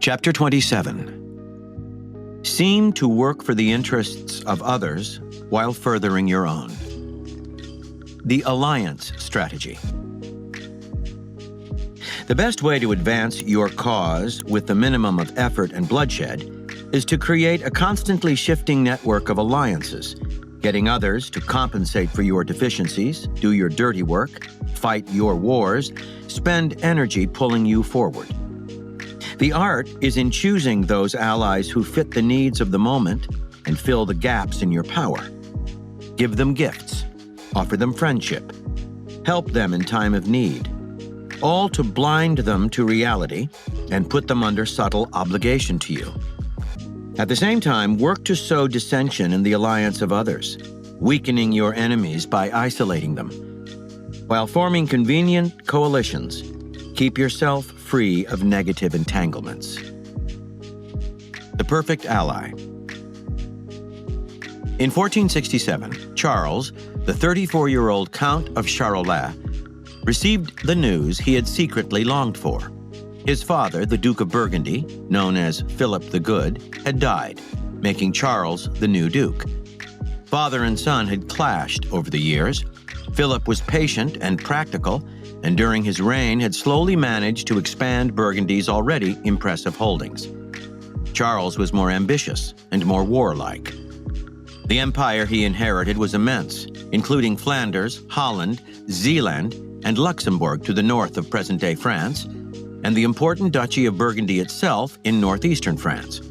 Chapter 27. Seem to work for the interests of others while furthering your own. The alliance strategy. The best way to advance your cause with the minimum of effort and bloodshed is to create a constantly shifting network of alliances, getting others to compensate for your deficiencies, do your dirty work, fight your wars, spend energy pulling you forward. The art is in choosing those allies who fit the needs of the moment and fill the gaps in your power. Give them gifts, offer them friendship, help them in time of need, all to blind them to reality and put them under subtle obligation to you. At the same time, work to sow dissension in the alliance of others, weakening your enemies by isolating them. While forming convenient coalitions, keep yourself free of negative entanglements. The perfect ally. In 1467, Charles, the 34-year-old Count of Charolais, received the news he had secretly longed for. His father, the Duke of Burgundy, known as Philip the Good, had died, making Charles the new duke. Father and son had clashed over the years. Philip was patient and practical, and during his reign had slowly managed to expand Burgundy's already impressive holdings. Charles was more ambitious and more warlike. The empire he inherited was immense, including Flanders, Holland, Zeeland, and Luxembourg to the north of present-day France, and the important Duchy of Burgundy itself in northeastern France.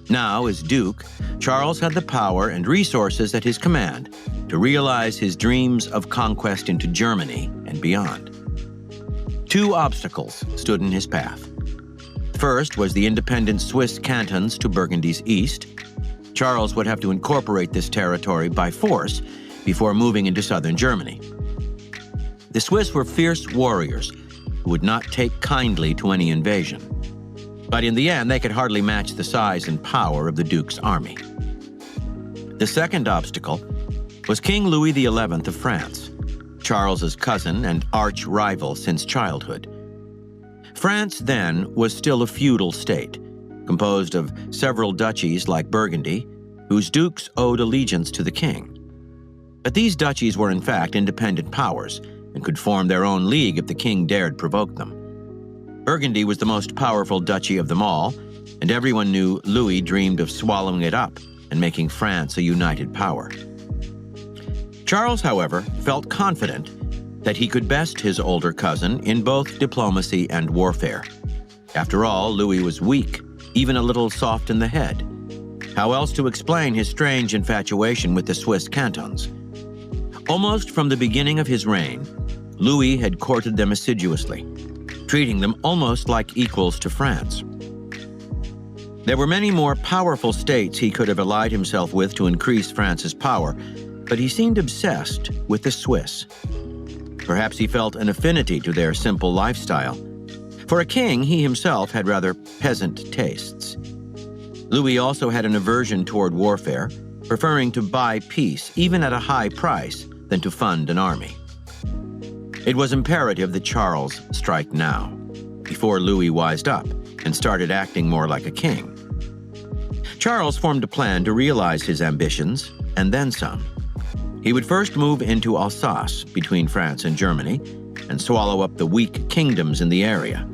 Now, as Duke, Charles had the power and resources at his command to realize his dreams of conquest into Germany and beyond. Two obstacles stood in his path. First was the independent Swiss cantons to Burgundy's east. Charles would have to incorporate this territory by force before moving into southern Germany. The Swiss were fierce warriors who would not take kindly to any invasion. But in the end, they could hardly match the size and power of the Duke's army. The second obstacle was King Louis XI of France, Charles's cousin and arch rival since childhood. France then was still a feudal state, composed of several duchies like Burgundy, whose dukes owed allegiance to the king. But these duchies were in fact independent powers and could form their own league if the king dared provoke them. Burgundy was the most powerful duchy of them all, and everyone knew Louis dreamed of swallowing it up and making France a united power. Charles, however, felt confident that he could best his older cousin in both diplomacy and warfare. After all, Louis was weak, even a little soft in the head. How else to explain his strange infatuation with the Swiss cantons? Almost from the beginning of his reign, Louis had courted them assiduously, treating them almost like equals to France. There were many more powerful states he could have allied himself with to increase France's power, but he seemed obsessed with the Swiss. Perhaps he felt an affinity to their simple lifestyle. For a king, he himself had rather peasant tastes. Louis also had an aversion toward warfare, preferring to buy peace, even at a high price, than to fund an army. It was imperative that Charles strike now, before Louis wised up and started acting more like a king. Charles formed a plan to realize his ambitions, and then some. He would first move into Alsace, between France and Germany, and swallow up the weak kingdoms in the area.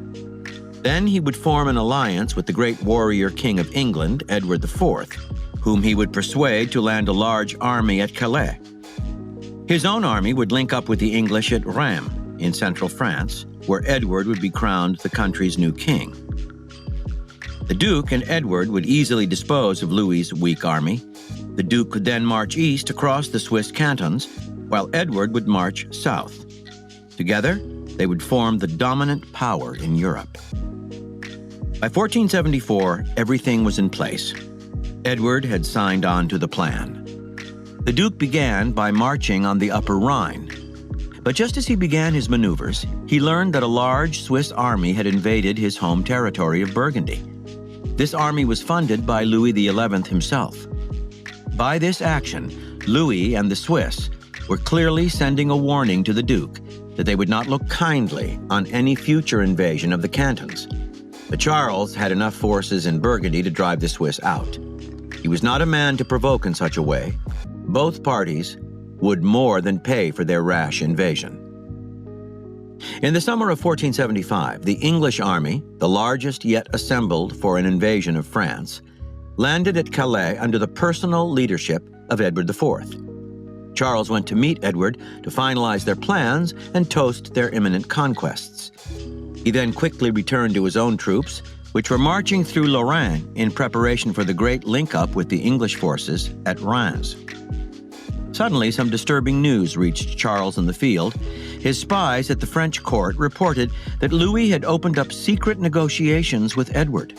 Then he would form an alliance with the great warrior king of England, Edward IV, whom he would persuade to land a large army at Calais. His own army would link up with the English at Rheims, in central France, where Edward would be crowned the country's new king. The Duke and Edward would easily dispose of Louis's weak army. The Duke could then march east across the Swiss cantons, while Edward would march south. Together, they would form the dominant power in Europe. By 1474, everything was in place. Edward had signed on to the plan. The Duke began by marching on the Upper Rhine. But just as he began his maneuvers, he learned that a large Swiss army had invaded his home territory of Burgundy. This army was funded by Louis XI himself. By this action, Louis and the Swiss were clearly sending a warning to the Duke that they would not look kindly on any future invasion of the cantons. But Charles had enough forces in Burgundy to drive the Swiss out. He was not a man to provoke in such a way. Both parties would more than pay for their rash invasion. In the summer of 1475, the English army, the largest yet assembled for an invasion of France, landed at Calais under the personal leadership of Edward IV. Charles went to meet Edward to finalize their plans and toast their imminent conquests. He then quickly returned to his own troops, which were marching through Lorraine in preparation for the great link-up with the English forces at Reims. Suddenly, some disturbing news reached Charles in the field. His spies at the French court reported that Louis had opened up secret negotiations with Edward.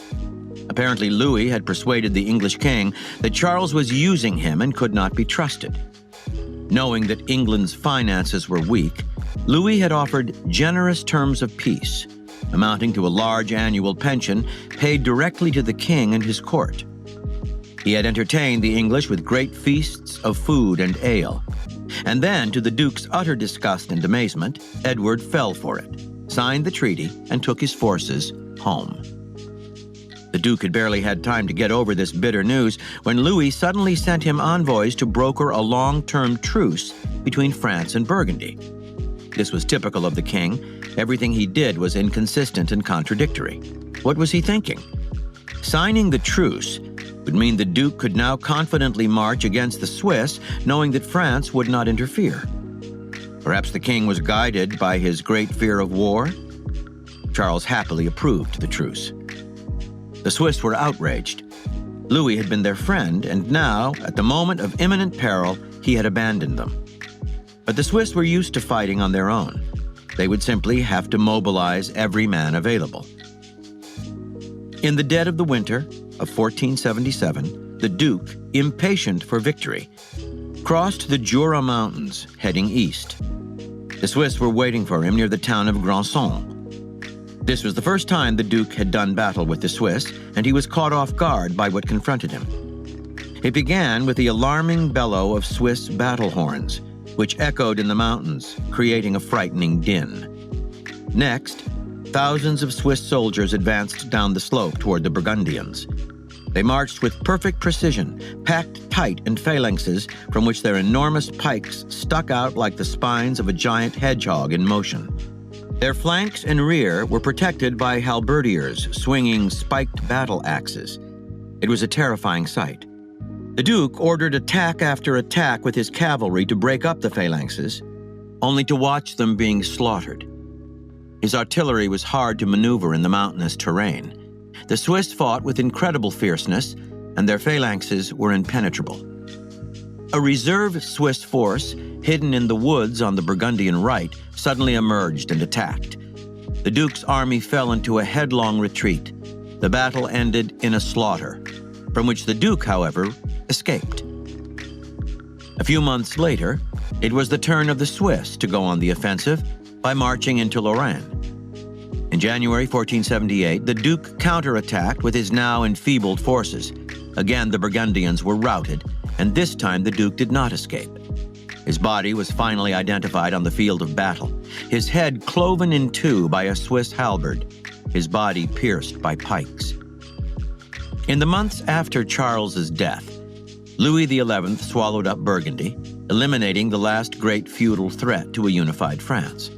Apparently, Louis had persuaded the English king that Charles was using him and could not be trusted. Knowing that England's finances were weak, Louis had offered generous terms of peace, amounting to a large annual pension paid directly to the king and his court. He had entertained the English with great feasts of food and ale. And then, to the Duke's utter disgust and amazement, Edward fell for it, signed the treaty, and took his forces home. The Duke had barely had time to get over this bitter news when Louis suddenly sent him envoys to broker a long-term truce between France and Burgundy. This was typical of the king. Everything he did was inconsistent and contradictory. What was he thinking? Signing the truce would mean the Duke could now confidently march against the Swiss, knowing that France would not interfere. Perhaps the king was guided by his great fear of war? Charles happily approved the truce. The Swiss were outraged. Louis had been their friend, and now, at the moment of imminent peril, he had abandoned them. But the Swiss were used to fighting on their own. They would simply have to mobilize every man available. In the dead of the winter of 1477, the Duke, impatient for victory, crossed the Jura Mountains, heading east. The Swiss were waiting for him near the town of Granson. This was the first time the Duke had done battle with the Swiss, and he was caught off guard by what confronted him. It began with the alarming bellow of Swiss battle horns, which echoed in the mountains, creating a frightening din. Next, thousands of Swiss soldiers advanced down the slope toward the Burgundians. They marched with perfect precision, packed tight in phalanxes from which their enormous pikes stuck out like the spines of a giant hedgehog in motion. Their flanks and rear were protected by halberdiers swinging spiked battle axes. It was a terrifying sight. The Duke ordered attack after attack with his cavalry to break up the phalanxes, only to watch them being slaughtered. His artillery was hard to maneuver in the mountainous terrain. The Swiss fought with incredible fierceness, and their phalanxes were impenetrable. A reserve Swiss force, hidden in the woods on the Burgundian right, suddenly emerged and attacked. The Duke's army fell into a headlong retreat. The battle ended in a slaughter, from which the Duke, however, escaped. A few months later, it was the turn of the Swiss to go on the offensive by marching into Lorraine. In January 1478, the Duke counterattacked with his now enfeebled forces. Again, the Burgundians were routed, and this time the Duke did not escape. His body was finally identified on the field of battle, his head cloven in two by a Swiss halberd, his body pierced by pikes. In the months after Charles's death, Louis XI swallowed up Burgundy, eliminating the last great feudal threat to a unified France.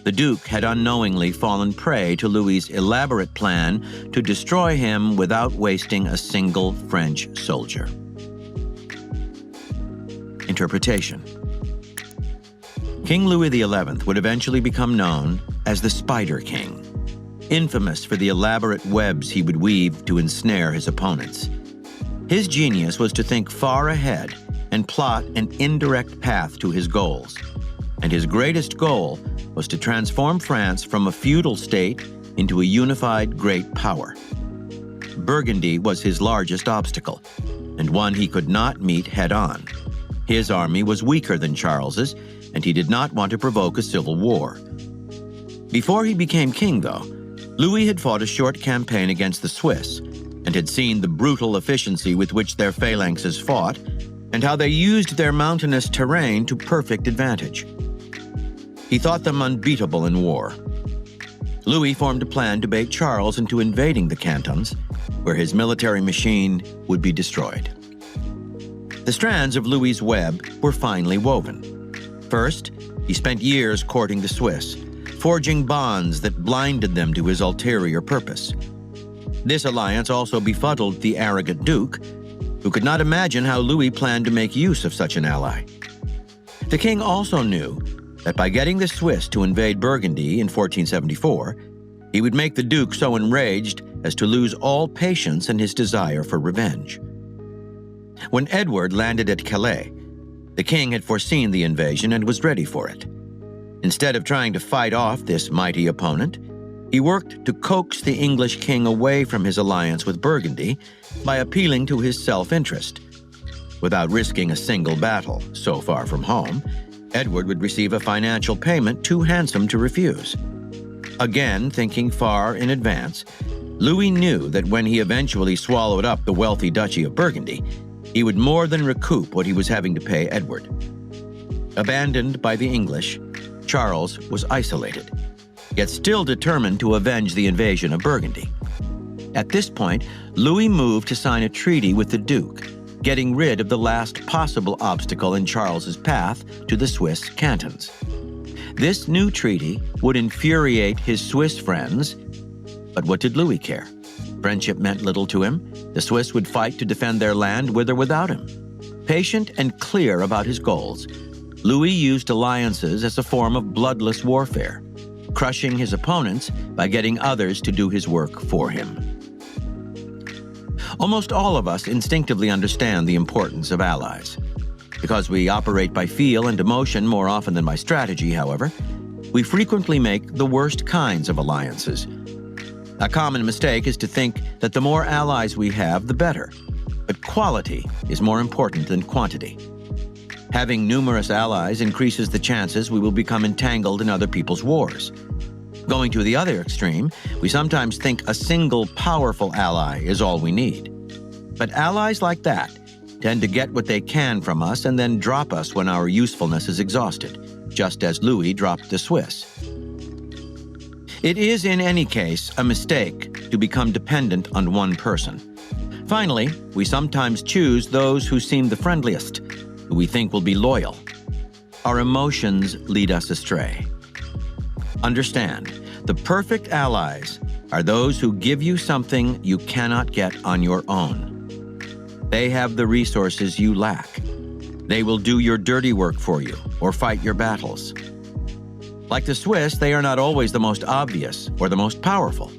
The Duke had unknowingly fallen prey to Louis's elaborate plan to destroy him without wasting a single French soldier. Interpretation. King Louis XI would eventually become known as the Spider King, infamous for the elaborate webs he would weave to ensnare his opponents. His genius was to think far ahead and plot an indirect path to his goals. And his greatest goal was to transform France from a feudal state into a unified great power. Burgundy was his largest obstacle, and one he could not meet head-on. His army was weaker than Charles's, and he did not want to provoke a civil war. Before he became king, though, Louis had fought a short campaign against the Swiss and had seen the brutal efficiency with which their phalanxes fought and how they used their mountainous terrain to perfect advantage. He thought them unbeatable in war. Louis formed a plan to bait Charles into invading the cantons, where his military machine would be destroyed. The strands of Louis's web were finely woven. First, he spent years courting the Swiss, forging bonds that blinded them to his ulterior purpose. This alliance also befuddled the arrogant Duke, who could not imagine how Louis planned to make use of such an ally. The king also knew that by getting the Swiss to invade Burgundy in 1474, he would make the Duke so enraged as to lose all patience in his desire for revenge. When Edward landed at Calais, the king had foreseen the invasion and was ready for it. Instead of trying to fight off this mighty opponent, he worked to coax the English king away from his alliance with Burgundy by appealing to his self-interest. Without risking a single battle so far from home, Edward would receive a financial payment too handsome to refuse. Again, thinking far in advance, Louis knew that when he eventually swallowed up the wealthy Duchy of Burgundy, he would more than recoup what he was having to pay Edward. Abandoned by the English, Charles was isolated, yet still determined to avenge the invasion of Burgundy. At this point, Louis moved to sign a treaty with the Duke, getting rid of the last possible obstacle in Charles's path to the Swiss cantons. This new treaty would infuriate his Swiss friends, but what did Louis care? Friendship meant little to him. The Swiss would fight to defend their land with or without him. Patient and clear about his goals, Louis used alliances as a form of bloodless warfare, crushing his opponents by getting others to do his work for him. Almost all of us instinctively understand the importance of allies. Because we operate by feel and emotion more often than by strategy, however, we frequently make the worst kinds of alliances. A common mistake is to think that the more allies we have, the better. But quality is more important than quantity. Having numerous allies increases the chances we will become entangled in other people's wars. Going to the other extreme, we sometimes think a single powerful ally is all we need. But allies like that tend to get what they can from us and then drop us when our usefulness is exhausted, just as Louis dropped the Swiss. It is, in any case, a mistake to become dependent on one person. Finally, we sometimes choose those who seem the friendliest, who we think will be loyal. Our emotions lead us astray. Understand, the perfect allies are those who give you something you cannot get on your own. They have the resources you lack. They will do your dirty work for you or fight your battles. Like the Swiss, they are not always the most obvious or the most powerful.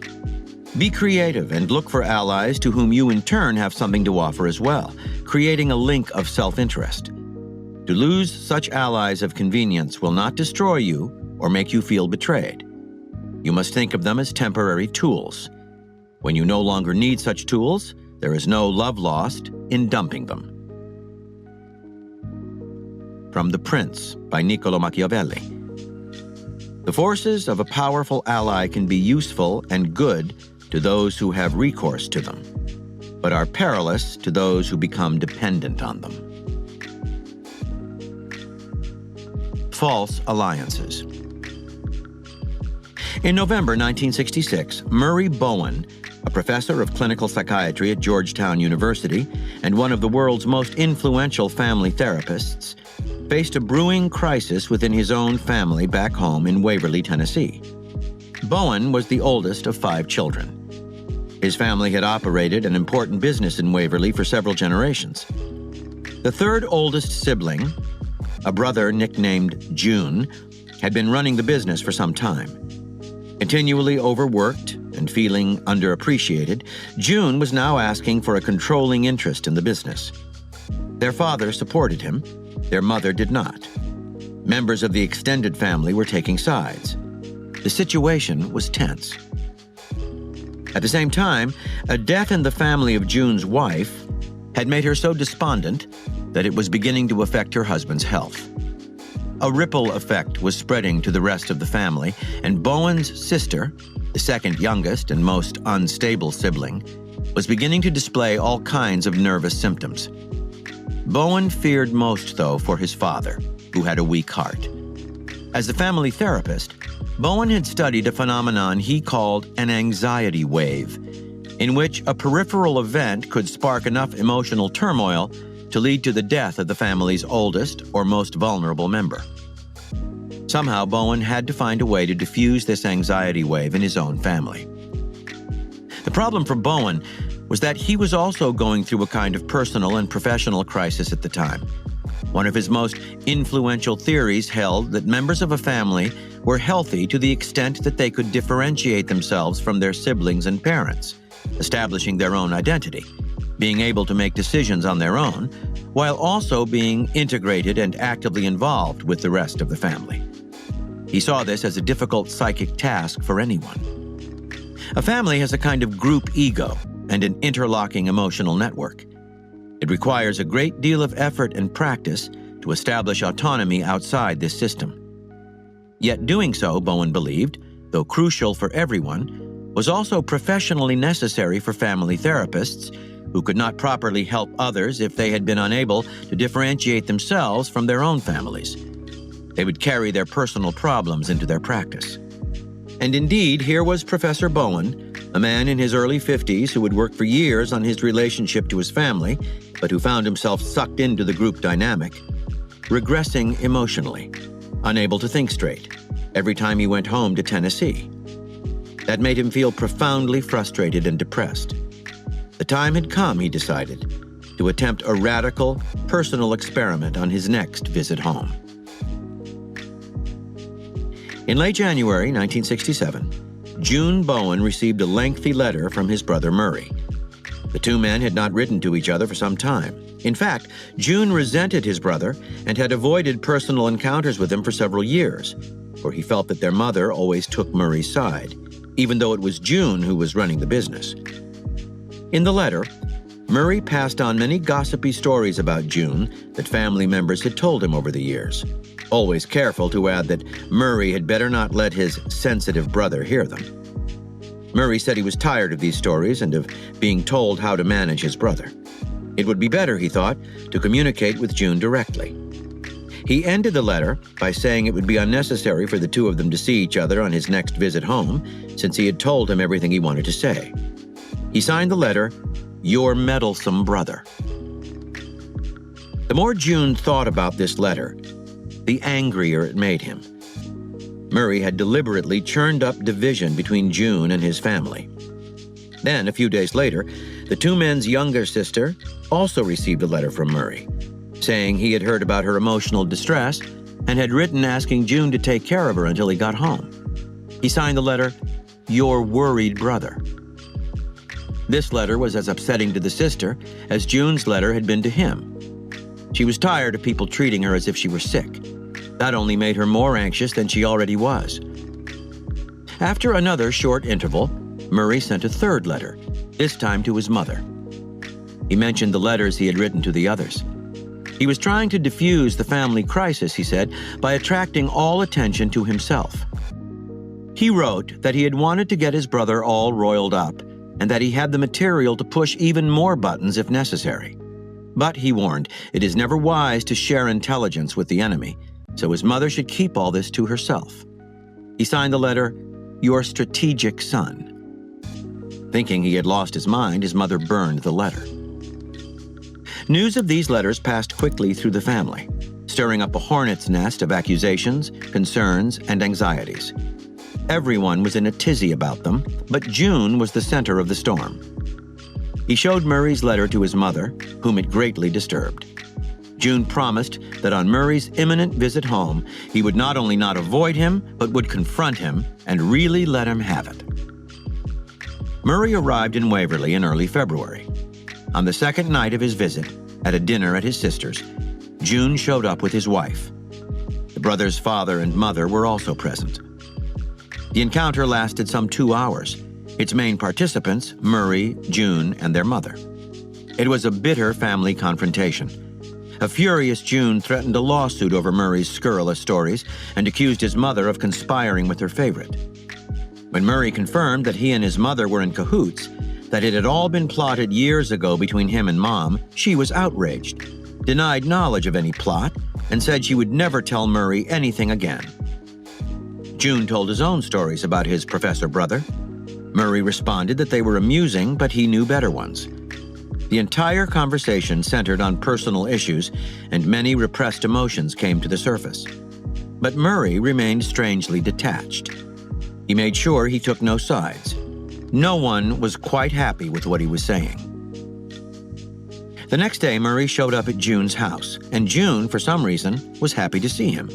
Be creative and look for allies to whom you in turn have something to offer as well, creating a link of self-interest. To lose such allies of convenience will not destroy you or make you feel betrayed. You must think of them as temporary tools. When you no longer need such tools, there is no love lost in dumping them. From The Prince by Niccolò Machiavelli. The forces of a powerful ally can be useful and good to those who have recourse to them, but are perilous to those who become dependent on them. False alliances. In November 1966, Murray Bowen, a professor of clinical psychiatry at Georgetown University and one of the world's most influential family therapists, faced a brewing crisis within his own family back home in Waverly, Tennessee. Bowen was the oldest of 5 children. His family had operated an important business in Waverly for several generations. The third oldest sibling, a brother nicknamed June, had been running the business for some time. Continually overworked and feeling underappreciated, June was now asking for a controlling interest in the business. Their father supported him, their mother did not. Members of the extended family were taking sides. The situation was tense. At the same time, a death in the family of June's wife had made her so despondent that it was beginning to affect her husband's health. A ripple effect was spreading to the rest of the family, and Bowen's sister, the second youngest and most unstable sibling, was beginning to display all kinds of nervous symptoms. Bowen feared most, though, for his father, who had a weak heart. As the family therapist, Bowen had studied a phenomenon he called an anxiety wave, in which a peripheral event could spark enough emotional turmoil to lead to the death of the family's oldest or most vulnerable member. Somehow, Bowen had to find a way to diffuse this anxiety wave in his own family. The problem for Bowen was that he was also going through a kind of personal and professional crisis at the time. One of his most influential theories held that members of a family were healthy to the extent that they could differentiate themselves from their siblings and parents, establishing their own identity, being able to make decisions on their own, while also being integrated and actively involved with the rest of the family. He saw this as a difficult psychic task for anyone. A family has a kind of group ego and an interlocking emotional network. It requires a great deal of effort and practice to establish autonomy outside this system. Yet doing so, Bowen believed, though crucial for everyone, was also professionally necessary for family therapists who could not properly help others if they had been unable to differentiate themselves from their own families. They would carry their personal problems into their practice. And indeed, here was Professor Bowen, a man in his early 50s who had worked for years on his relationship to his family, but who found himself sucked into the group dynamic, regressing emotionally, unable to think straight, every time he went home to Tennessee. That made him feel profoundly frustrated and depressed. The time had come, he decided, to attempt a radical, personal experiment on his next visit home. In late January 1967, June Bowen received a lengthy letter from his brother Murray. The two men had not written to each other for some time. In fact, June resented his brother and had avoided personal encounters with him for several years, for he felt that their mother always took Murray's side, even though it was June who was running the business. In the letter, Murray passed on many gossipy stories about June that family members had told him over the years, always careful to add that Murray had better not let his sensitive brother hear them. Murray said he was tired of these stories and of being told how to manage his brother. It would be better, he thought, to communicate with June directly. He ended the letter by saying it would be unnecessary for the two of them to see each other on his next visit home, since he had told him everything he wanted to say. He signed the letter, "Your meddlesome brother." The more June thought about this letter, the angrier it made him. Murray had deliberately churned up division between June and his family. Then, a few days later, the two men's younger sister also received a letter from Murray, saying he had heard about her emotional distress and had written asking June to take care of her until he got home. He signed the letter, "Your worried brother." This letter was as upsetting to the sister as June's letter had been to him. She was tired of people treating her as if she were sick. That only made her more anxious than she already was. After another short interval, Murray sent a third letter, this time to his mother. He mentioned the letters he had written to the others. He was trying to diffuse the family crisis, he said, by attracting all attention to himself. He wrote that he had wanted to get his brother all roiled up and that he had the material to push even more buttons if necessary. But, he warned, it is never wise to share intelligence with the enemy, so his mother should keep all this to herself. He signed the letter, "Your strategic son." Thinking he had lost his mind, his mother burned the letter. News of these letters passed quickly through the family, stirring up a hornet's nest of accusations, concerns, and anxieties. Everyone was in a tizzy about them, but June was the center of the storm. He showed Murray's letter to his mother, whom it greatly disturbed. June promised that on Murray's imminent visit home, he would not only not avoid him, but would confront him and really let him have it. Murray arrived in Waverly in early February. On the second night of his visit, at a dinner at his sister's, June showed up with his wife. The brother's father and mother were also present. The encounter lasted some 2 hours. Its main participants, Murray, June, and their mother. It was a bitter family confrontation. A furious June threatened a lawsuit over Murray's scurrilous stories and accused his mother of conspiring with her favorite. When Murray confirmed that he and his mother were in cahoots, that it had all been plotted years ago between him and Mom, she was outraged, denied knowledge of any plot, and said she would never tell Murray anything again. June told his own stories about his professor brother. Murray responded that they were amusing, but he knew better ones. The entire conversation centered on personal issues, and many repressed emotions came to the surface. But Murray remained strangely detached. He made sure he took no sides. No one was quite happy with what he was saying. The next day, Murray showed up at June's house, and June, for some reason, was happy to see him.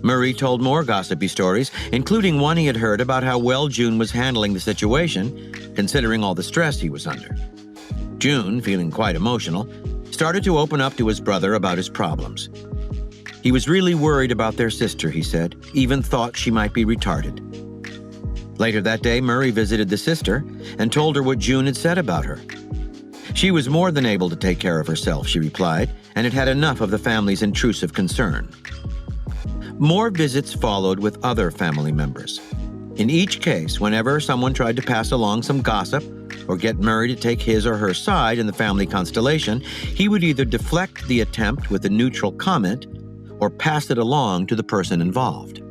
Murray told more gossipy stories, including one he had heard about how well June was handling the situation, considering all the stress he was under. June, feeling quite emotional, started to open up to his brother about his problems. He was really worried about their sister, he said, even thought she might be retarded. Later that day, Murray visited the sister and told her what June had said about her. She was more than able to take care of herself, she replied, and had had enough of the family's intrusive concern. More visits followed with other family members. In each case, whenever someone tried to pass along some gossip or get Murray to take his or her side in the family constellation, he would either deflect the attempt with a neutral comment or pass it along to the person involved.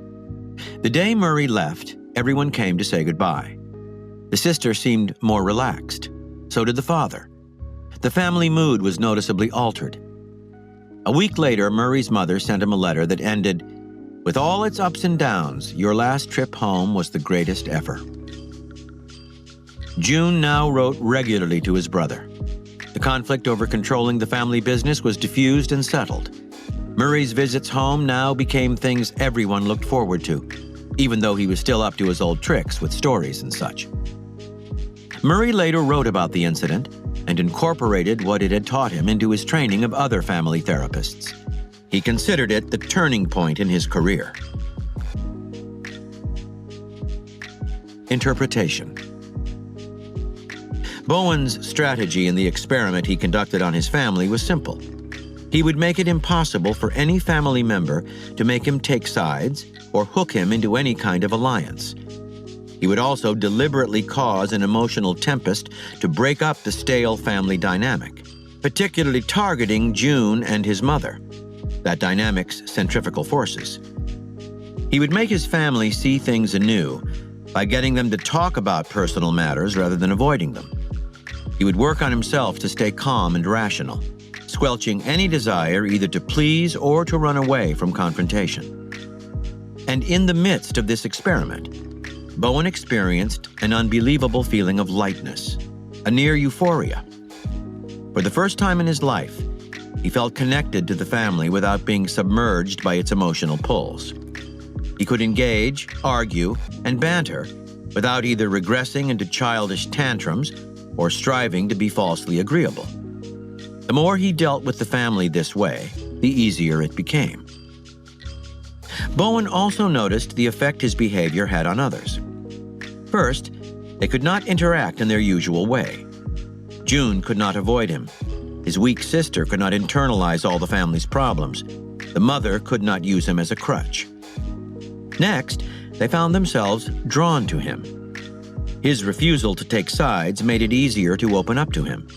The day Murray left, everyone came to say goodbye. The sister seemed more relaxed. So did the father. The family mood was noticeably altered. A week later, Murray's mother sent him a letter that ended, "With all its ups and downs, your last trip home was the greatest ever." June now wrote regularly to his brother. The conflict over controlling the family business was diffused and settled. Murray's visits home now became things everyone looked forward to, even though he was still up to his old tricks with stories and such. Murray later wrote about the incident and incorporated what it had taught him into his training of other family therapists. He considered it the turning point in his career. Interpretation. Bowen's strategy in the experiment he conducted on his family was simple. He would make it impossible for any family member to make him take sides or hook him into any kind of alliance. He would also deliberately cause an emotional tempest to break up the stale family dynamic, particularly targeting June and his mother, that dynamic's centrifugal forces. He would make his family see things anew by getting them to talk about personal matters rather than avoiding them. He would work on himself to stay calm and rational, squelching any desire either to please or to run away from confrontation. And in the midst of this experiment, Bowen experienced an unbelievable feeling of lightness, a near euphoria. For the first time in his life, he felt connected to the family without being submerged by its emotional pulls. He could engage, argue, and banter without either regressing into childish tantrums or striving to be falsely agreeable. The more he dealt with the family this way, the easier it became. Bowen also noticed the effect his behavior had on others. First, they could not interact in their usual way. June could not avoid him. His weak sister could not internalize all the family's problems. The mother could not use him as a crutch. Next, they found themselves drawn to him. His refusal to take sides made it easier to open up to him.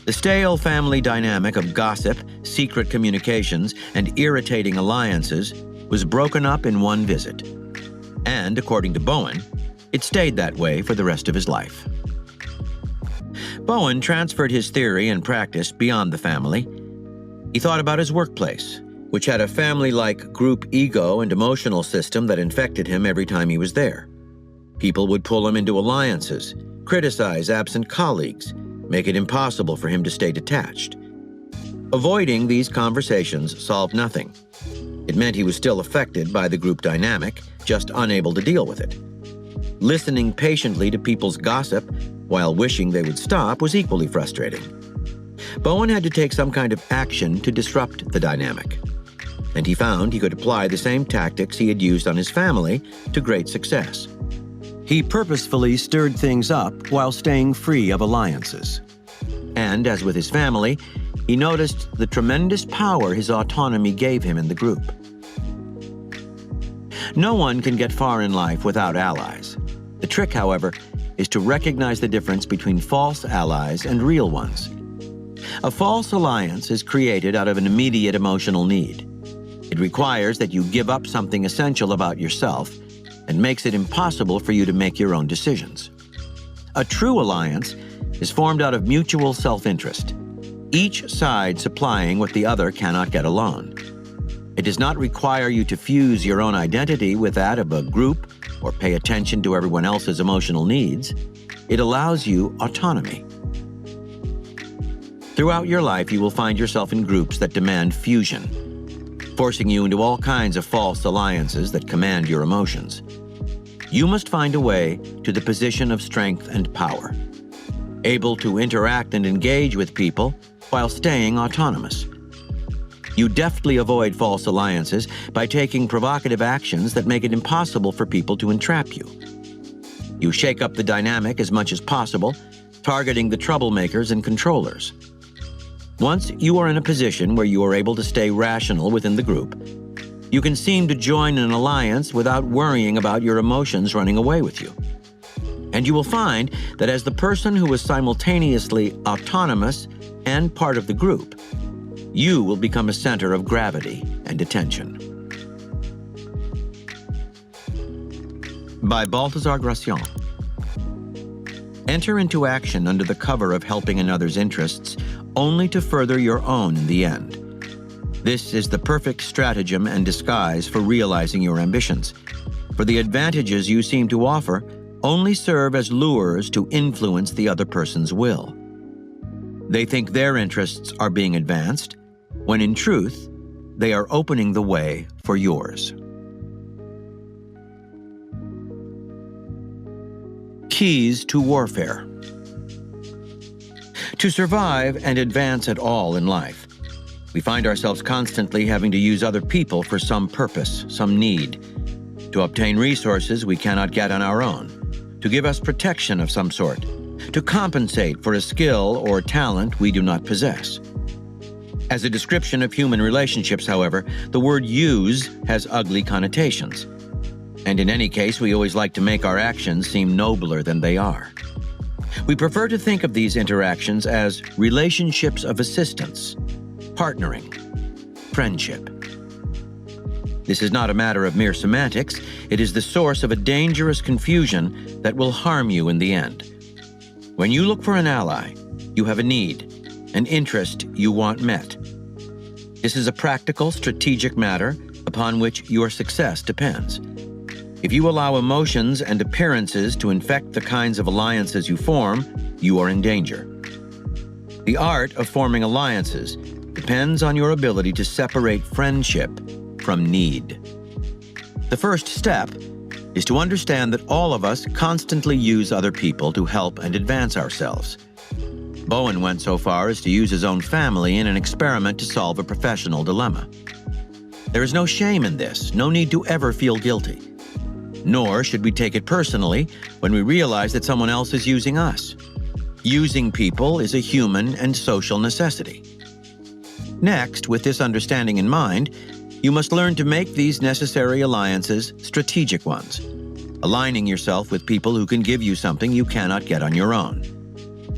The stale family dynamic of gossip, secret communications, and irritating alliances was broken up in one visit. And, according to Bowen, it stayed that way for the rest of his life. Bowen transferred his theory and practice beyond the family. He thought about his workplace, which had a family-like group ego and emotional system that infected him every time he was there. People would pull him into alliances, criticize absent colleagues, make it impossible for him to stay detached. Avoiding these conversations solved nothing. It meant he was still affected by the group dynamic, just unable to deal with it. Listening patiently to people's gossip while wishing they would stop was equally frustrating. Bowen had to take some kind of action to disrupt the dynamic, and he found he could apply the same tactics he had used on his family to great success. He purposefully stirred things up while staying free of alliances. And, as with his family, he noticed the tremendous power his autonomy gave him in the group. No one can get far in life without allies. The trick, however, is to recognize the difference between false allies and real ones. A false alliance is created out of an immediate emotional need. It requires that you give up something essential about yourself and makes it impossible for you to make your own decisions. A true alliance is formed out of mutual self-interest, each side supplying what the other cannot get alone. It does not require you to fuse your own identity with that of a group or pay attention to everyone else's emotional needs. It allows you autonomy. Throughout your life, you will find yourself in groups that demand fusion, forcing you into all kinds of false alliances that command your emotions. You must find a way to the position of strength and power, able to interact and engage with people while staying autonomous. You deftly avoid false alliances by taking provocative actions that make it impossible for people to entrap you. You shake up the dynamic as much as possible, targeting the troublemakers and controllers. Once you are in a position where you are able to stay rational within the group, you can seem to join an alliance without worrying about your emotions running away with you. And you will find that as the person who is simultaneously autonomous and part of the group, you will become a center of gravity and attention. By Balthazar Gracian. Enter into action under the cover of helping another's interests, only to further your own in the end. This is the perfect stratagem and disguise for realizing your ambitions, for the advantages you seem to offer only serve as lures to influence the other person's will. They think their interests are being advanced, when in truth, they are opening the way for yours. Keys to warfare. To survive and advance at all in life, we find ourselves constantly having to use other people for some purpose, some need, to obtain resources we cannot get on our own, to give us protection of some sort, to compensate for a skill or talent we do not possess. As a description of human relationships, however, the word use has ugly connotations. And in any case, we always like to make our actions seem nobler than they are. We prefer to think of these interactions as relationships of assistance, partnering, friendship. This is not a matter of mere semantics. It is the source of a dangerous confusion that will harm you in the end. When you look for an ally, you have a need, an interest you want met. This is a practical, strategic matter upon which your success depends. If you allow emotions and appearances to infect the kinds of alliances you form, you are in danger. The art of forming alliances depends on your ability to separate friendship from need. The first step is to understand that all of us constantly use other people to help and advance ourselves. Bowen went so far as to use his own family in an experiment to solve a professional dilemma. There is no shame in this, no need to ever feel guilty. Nor should we take it personally when we realize that someone else is using us. Using people is a human and social necessity. Next, with this understanding in mind, you must learn to make these necessary alliances strategic ones, aligning yourself with people who can give you something you cannot get on your own.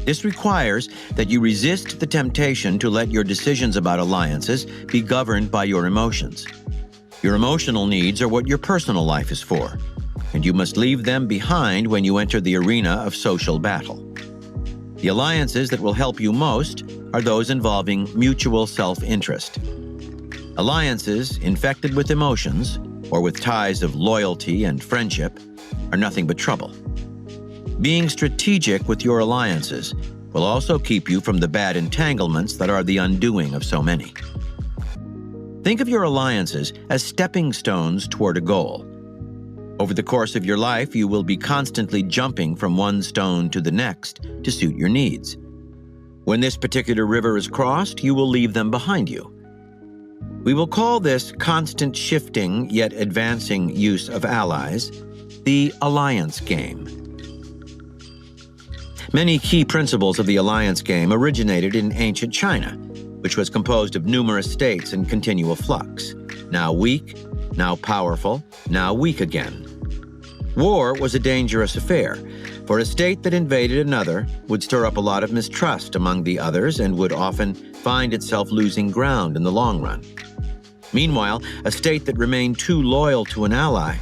This requires that you resist the temptation to let your decisions about alliances be governed by your emotions. Your emotional needs are what your personal life is for, and you must leave them behind when you enter the arena of social battle. The alliances that will help you most are those involving mutual self-interest. Alliances infected with emotions, or with ties of loyalty and friendship, are nothing but trouble. Being strategic with your alliances will also keep you from the bad entanglements that are the undoing of so many. Think of your alliances as stepping stones toward a goal. Over the course of your life, you will be constantly jumping from one stone to the next to suit your needs. When this particular river is crossed, you will leave them behind you. We will call this constant shifting yet advancing use of allies the alliance game. Many key principles of the alliance game originated in ancient China, which was composed of numerous states in continual flux, now weak, now powerful, now weak again. War was a dangerous affair, for a state that invaded another would stir up a lot of mistrust among the others and would often find itself losing ground in the long run. Meanwhile, a state that remained too loyal to an ally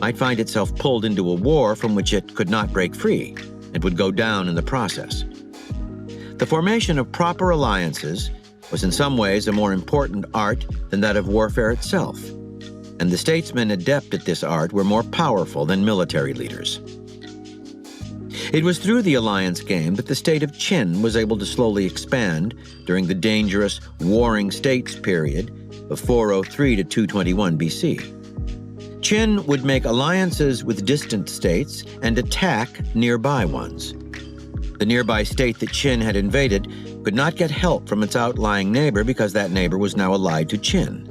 might find itself pulled into a war from which it could not break free and would go down in the process. The formation of proper alliances was in some ways a more important art than that of warfare itself, and the statesmen adept at this art were more powerful than military leaders. It was through the alliance game that the state of Qin was able to slowly expand during the dangerous warring states period of 403 to 221 BC. Qin would make alliances with distant states and attack nearby ones. The nearby state that Qin had invaded could not get help from its outlying neighbor because that neighbor was now allied to Qin.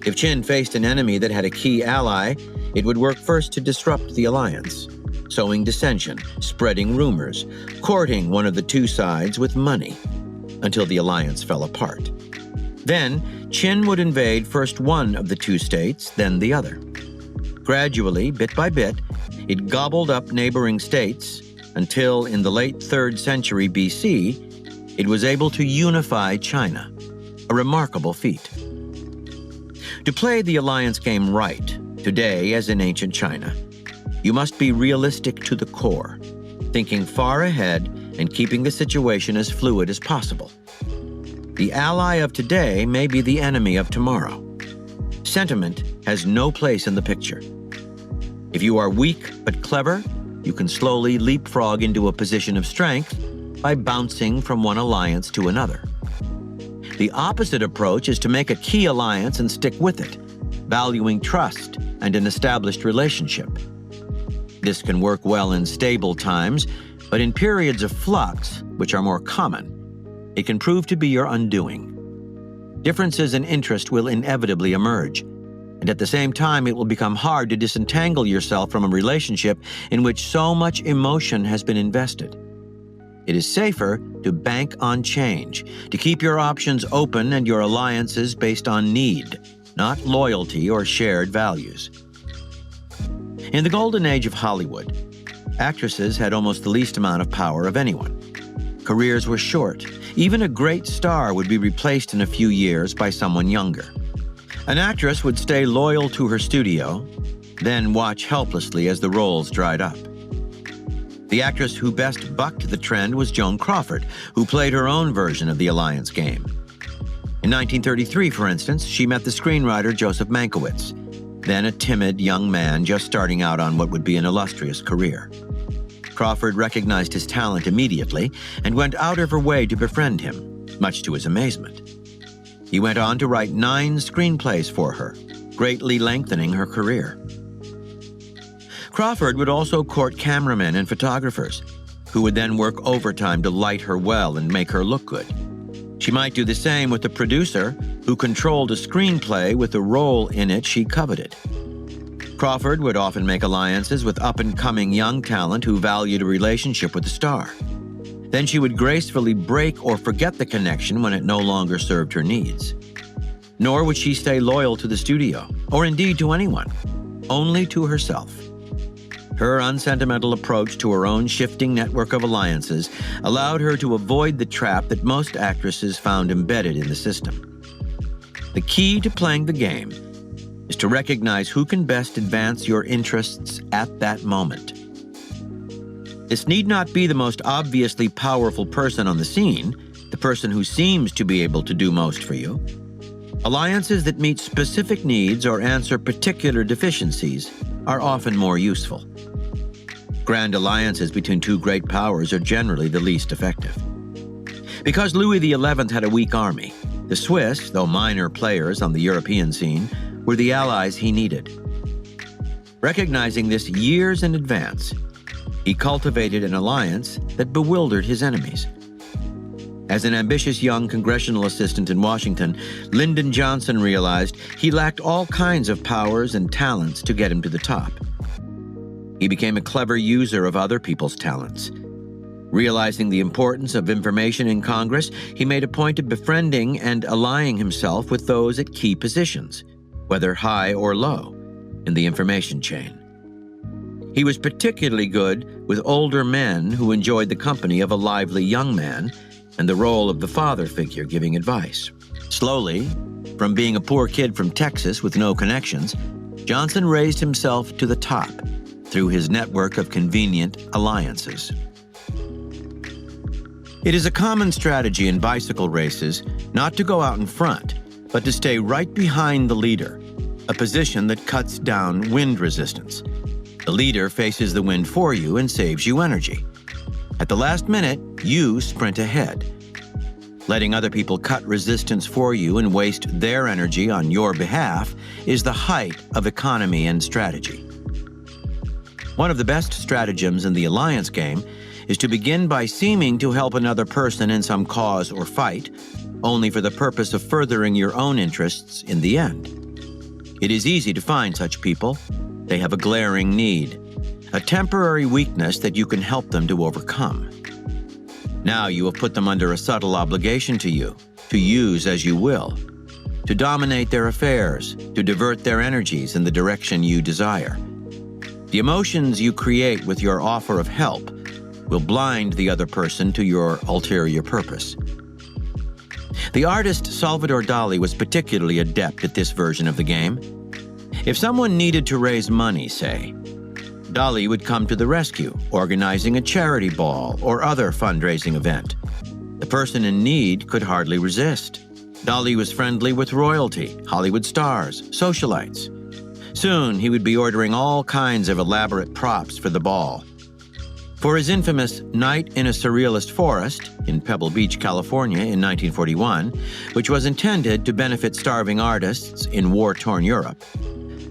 If Qin faced an enemy that had a key ally, it would work first to disrupt the alliance, sowing dissension, spreading rumors, courting one of the two sides with money, until the alliance fell apart. Then, Qin would invade first one of the two states, then the other. Gradually, bit by bit, it gobbled up neighboring states until, in the late 3rd century BC, it was able to unify China, a remarkable feat. To play the alliance game right, today as in ancient China, you must be realistic to the core, thinking far ahead and keeping the situation as fluid as possible. The ally of today may be the enemy of tomorrow. Sentiment has no place in the picture. If you are weak but clever, you can slowly leapfrog into a position of strength by bouncing from one alliance to another. The opposite approach is to make a key alliance and stick with it, valuing trust and an established relationship. This can work well in stable times, but in periods of flux, which are more common, it can prove to be your undoing. Differences in interest will inevitably emerge, and at the same time it will become hard to disentangle yourself from a relationship in which so much emotion has been invested. It is safer to bank on change, to keep your options open and your alliances based on need, not loyalty or shared values. In the golden age of Hollywood, actresses had almost the least amount of power of anyone. Careers were short. Even a great star would be replaced in a few years by someone younger. An actress would stay loyal to her studio, then watch helplessly as the roles dried up. The actress who best bucked the trend was Joan Crawford, who played her own version of the alliance game. In 1933, for instance, she met the screenwriter Joseph Mankiewicz, then a timid young man just starting out on what would be an illustrious career. Crawford recognized his talent immediately and went out of her way to befriend him, much to his amazement. He went on to write 9 screenplays for her, greatly lengthening her career. Crawford would also court cameramen and photographers, who would then work overtime to light her well and make her look good. She might do the same with the producer, who controlled a screenplay with a role in it she coveted. Crawford would often make alliances with up-and-coming young talent who valued a relationship with the star. Then she would gracefully break or forget the connection when it no longer served her needs. Nor would she stay loyal to the studio, or indeed to anyone, only to herself. Her unsentimental approach to her own shifting network of alliances allowed her to avoid the trap that most actresses found embedded in the system. The key to playing the game is to recognize who can best advance your interests at that moment. This need not be the most obviously powerful person on the scene, the person who seems to be able to do most for you. Alliances that meet specific needs or answer particular deficiencies are often more useful. Grand alliances between two great powers are generally the least effective. Because Louis XI had a weak army, the Swiss, though minor players on the European scene, were the allies he needed. Recognizing this years in advance, he cultivated an alliance that bewildered his enemies. As an ambitious young congressional assistant in Washington, Lyndon Johnson realized he lacked all kinds of powers and talents to get him to the top. He became a clever user of other people's talents. Realizing the importance of information in Congress, he made a point of befriending and allying himself with those at key positions, whether high or low, in the information chain. He was particularly good with older men who enjoyed the company of a lively young man and the role of the father figure giving advice. Slowly, from being a poor kid from Texas with no connections, Johnson raised himself to the top through his network of convenient alliances. It is a common strategy in bicycle races not to go out in front, but to stay right behind the leader, a position that cuts down wind resistance. The leader faces the wind for you and saves you energy. At the last minute, you sprint ahead. Letting other people cut resistance for you and waste their energy on your behalf is the height of economy and strategy. One of the best stratagems in the alliance game is to begin by seeming to help another person in some cause or fight, only for the purpose of furthering your own interests in the end. It is easy to find such people. They have a glaring need, a temporary weakness that you can help them to overcome. Now you have put them under a subtle obligation to you, to use as you will, to dominate their affairs, to divert their energies in the direction you desire. The emotions you create with your offer of help will blind the other person to your ulterior purpose. The artist Salvador Dali was particularly adept at this version of the game. If someone needed to raise money, say, Dali would come to the rescue, organizing a charity ball or other fundraising event. The person in need could hardly resist. Dali was friendly with royalty, Hollywood stars, socialites. Soon, he would be ordering all kinds of elaborate props for the ball. For his infamous Night in a Surrealist Forest in Pebble Beach, California in 1941, which was intended to benefit starving artists in war-torn Europe,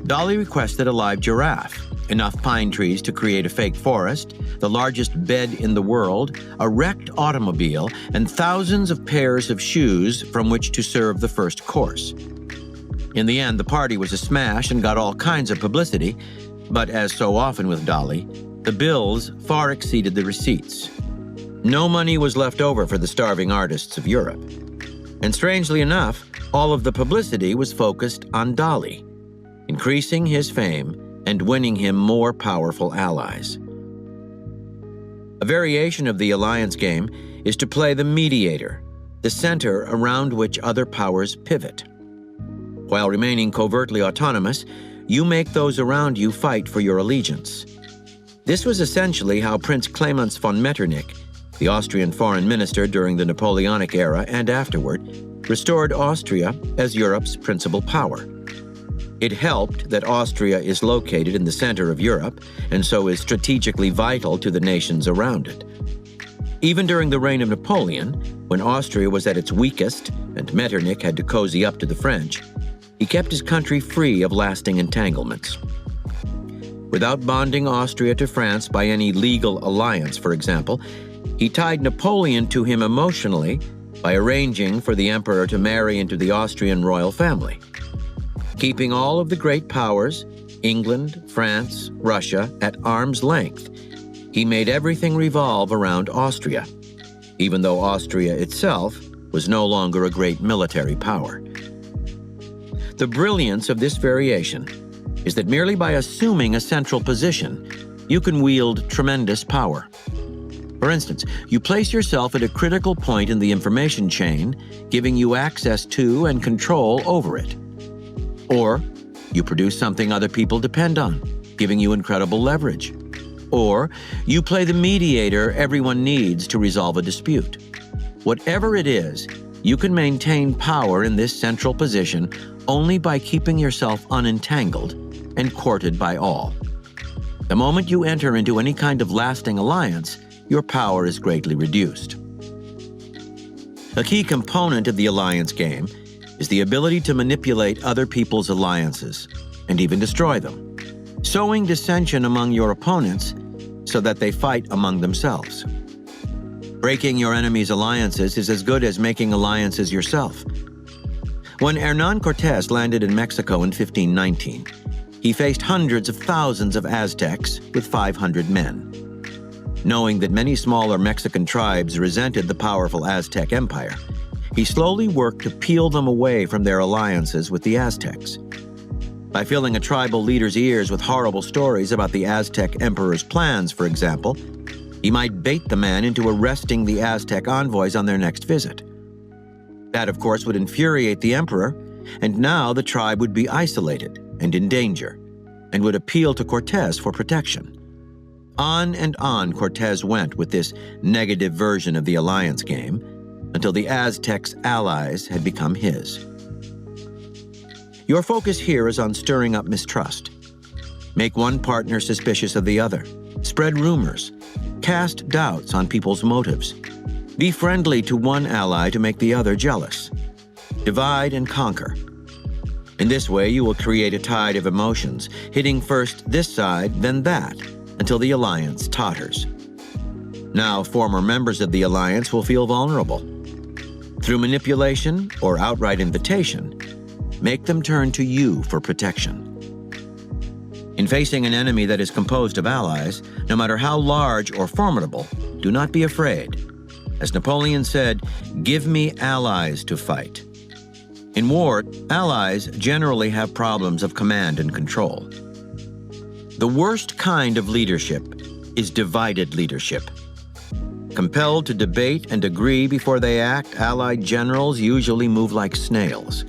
Dali requested a live giraffe, enough pine trees to create a fake forest, the largest bed in the world, a wrecked automobile, and thousands of pairs of shoes from which to serve the first course. In the end, the party was a smash and got all kinds of publicity, but as so often with Dali, the bills far exceeded the receipts. No money was left over for the starving artists of Europe. And strangely enough, all of the publicity was focused on Dali, increasing his fame and winning him more powerful allies. A variation of the alliance game is to play the mediator, the center around which other powers pivot. While remaining covertly autonomous, you make those around you fight for your allegiance. This was essentially how Prince Clemens von Metternich, the Austrian foreign minister during the Napoleonic era and afterward, restored Austria as Europe's principal power. It helped that Austria is located in the center of Europe and so is strategically vital to the nations around it. Even during the reign of Napoleon, when Austria was at its weakest and Metternich had to cozy up to the French, he kept his country free of lasting entanglements. Without bonding Austria to France by any legal alliance, for example, he tied Napoleon to him emotionally by arranging for the emperor to marry into the Austrian royal family. Keeping all of the great powers, England, France, Russia, at arm's length, he made everything revolve around Austria, even though Austria itself was no longer a great military power. The brilliance of this variation is that merely by assuming a central position, you can wield tremendous power. For instance, you place yourself at a critical point in the information chain, giving you access to and control over it. Or you produce something other people depend on, giving you incredible leverage. Or you play the mediator everyone needs to resolve a dispute. Whatever it is, you can maintain power in this central position only by keeping yourself unentangled and courted by all. The moment you enter into any kind of lasting alliance, your power is greatly reduced. A key component of the alliance game is the ability to manipulate other people's alliances and even destroy them, sowing dissension among your opponents so that they fight among themselves. Breaking your enemy's alliances is as good as making alliances yourself. When Hernán Cortés landed in Mexico in 1519, he faced hundreds of thousands of Aztecs with 500 men. Knowing that many smaller Mexican tribes resented the powerful Aztec Empire, he slowly worked to peel them away from their alliances with the Aztecs. By filling a tribal leader's ears with horrible stories about the Aztec emperor's plans, for example, he might bait the man into arresting the Aztec envoys on their next visit. That, of course, would infuriate the emperor, and now the tribe would be isolated and in danger, and would appeal to Cortés for protection. On and on Cortés went with this negative version of the alliance game until the Aztecs' allies had become his. Your focus here is on stirring up mistrust. Make one partner suspicious of the other. Spread rumors. Cast doubts on people's motives. Be friendly to one ally to make the other jealous. Divide and conquer. In this way, you will create a tide of emotions, hitting first this side, then that, until the alliance totters. Now, former members of the alliance will feel vulnerable. Through manipulation or outright invitation, make them turn to you for protection. In facing an enemy that is composed of allies, no matter how large or formidable, do not be afraid. As Napoleon said, "Give me allies to fight." In war, allies generally have problems of command and control. The worst kind of leadership is divided leadership. Compelled to debate and agree before they act, allied generals usually move like snails.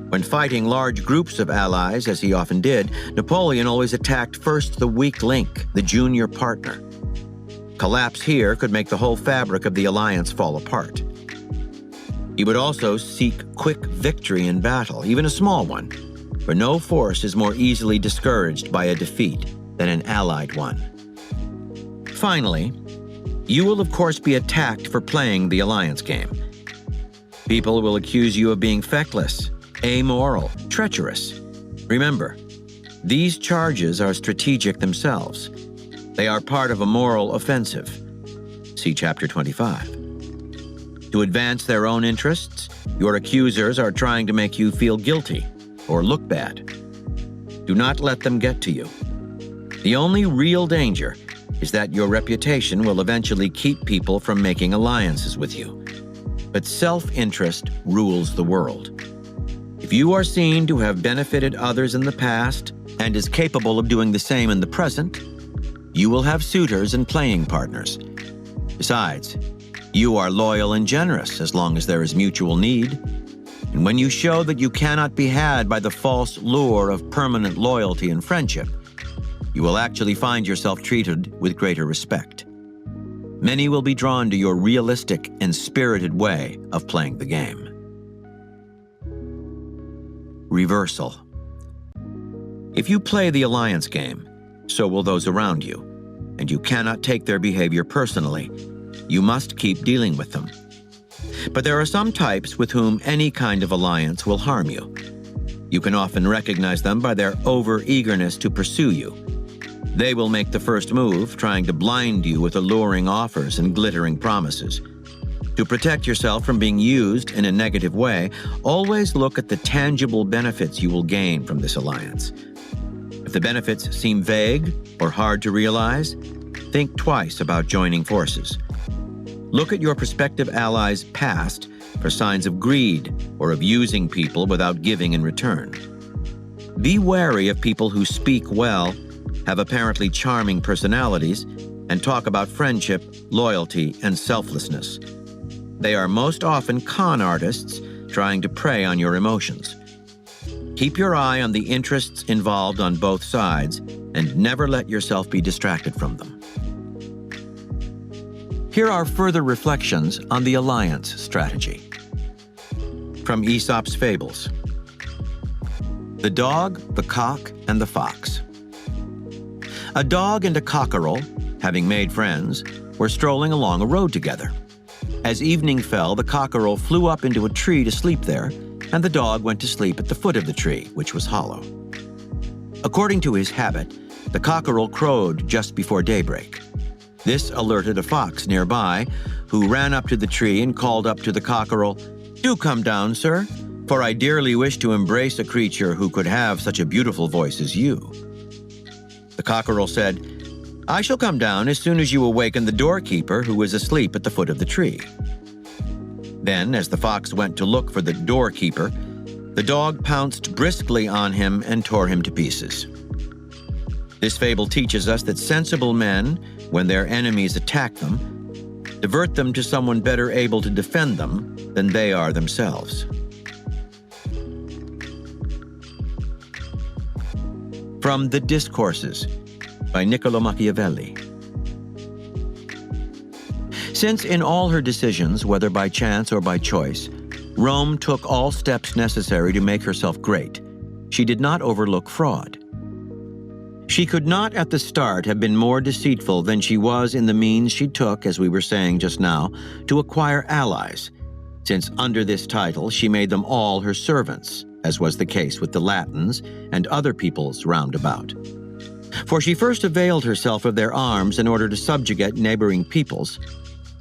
When fighting large groups of allies, as he often did, Napoleon always attacked first the weak link, the junior partner. Collapse here could make the whole fabric of the alliance fall apart. He would also seek quick victory in battle, even a small one, for no force is more easily discouraged by a defeat than an allied one. Finally, you will of course be attacked for playing the alliance game. People will accuse you of being feckless, amoral, treacherous. Remember, these charges are strategic themselves. They are part of a moral offensive. See Chapter 25. To advance their own interests, your accusers are trying to make you feel guilty or look bad. Do not let them get to you. The only real danger is that your reputation will eventually keep people from making alliances with you. But self-interest rules the world. If you are seen to have benefited others in the past and is capable of doing the same in the present, you will have suitors and playing partners. Besides, you are loyal and generous as long as there is mutual need. And when you show that you cannot be had by the false lure of permanent loyalty and friendship, you will actually find yourself treated with greater respect. Many will be drawn to your realistic and spirited way of playing the game. Reversal. If you play the alliance game, so will those around you, and you cannot take their behavior personally. You must keep dealing with them. But there are some types with whom any kind of alliance will harm you. You can often recognize them by their over-eagerness to pursue you. They will make the first move, trying to blind you with alluring offers and glittering promises. To protect yourself from being used in a negative way, always look at the tangible benefits you will gain from this alliance. If the benefits seem vague or hard to realize, think twice about joining forces. Look at your prospective allies' past for signs of greed or of using people without giving in return. Be wary of people who speak well, have apparently charming personalities, and talk about friendship, loyalty, and selflessness. They are most often con artists trying to prey on your emotions. Keep your eye on the interests involved on both sides and never let yourself be distracted from them. Here are further reflections on the alliance strategy. From Aesop's Fables. The Dog, the Cock, and the Fox. A dog and a cockerel, having made friends, were strolling along a road together. As evening fell, the cockerel flew up into a tree to sleep there, and the dog went to sleep at the foot of the tree, which was hollow. According to his habit, the cockerel crowed just before daybreak. This alerted a fox nearby, who ran up to the tree and called up to the cockerel, "Do come down, sir, for I dearly wish to embrace a creature who could have such a beautiful voice as you." The cockerel said, "I shall come down as soon as you awaken the doorkeeper who is asleep at the foot of the tree." Then, as the fox went to look for the doorkeeper, the dog pounced briskly on him and tore him to pieces. This fable teaches us that sensible men, when their enemies attack them, divert them to someone better able to defend them than they are themselves. From the Discourses by Niccolo Machiavelli. Since in all her decisions, whether by chance or by choice, Rome took all steps necessary to make herself great, she did not overlook fraud. She could not at the start have been more deceitful than she was in the means she took, as we were saying just now, to acquire allies, since under this title she made them all her servants, as was the case with the Latins and other peoples round about. For she first availed herself of their arms in order to subjugate neighboring peoples,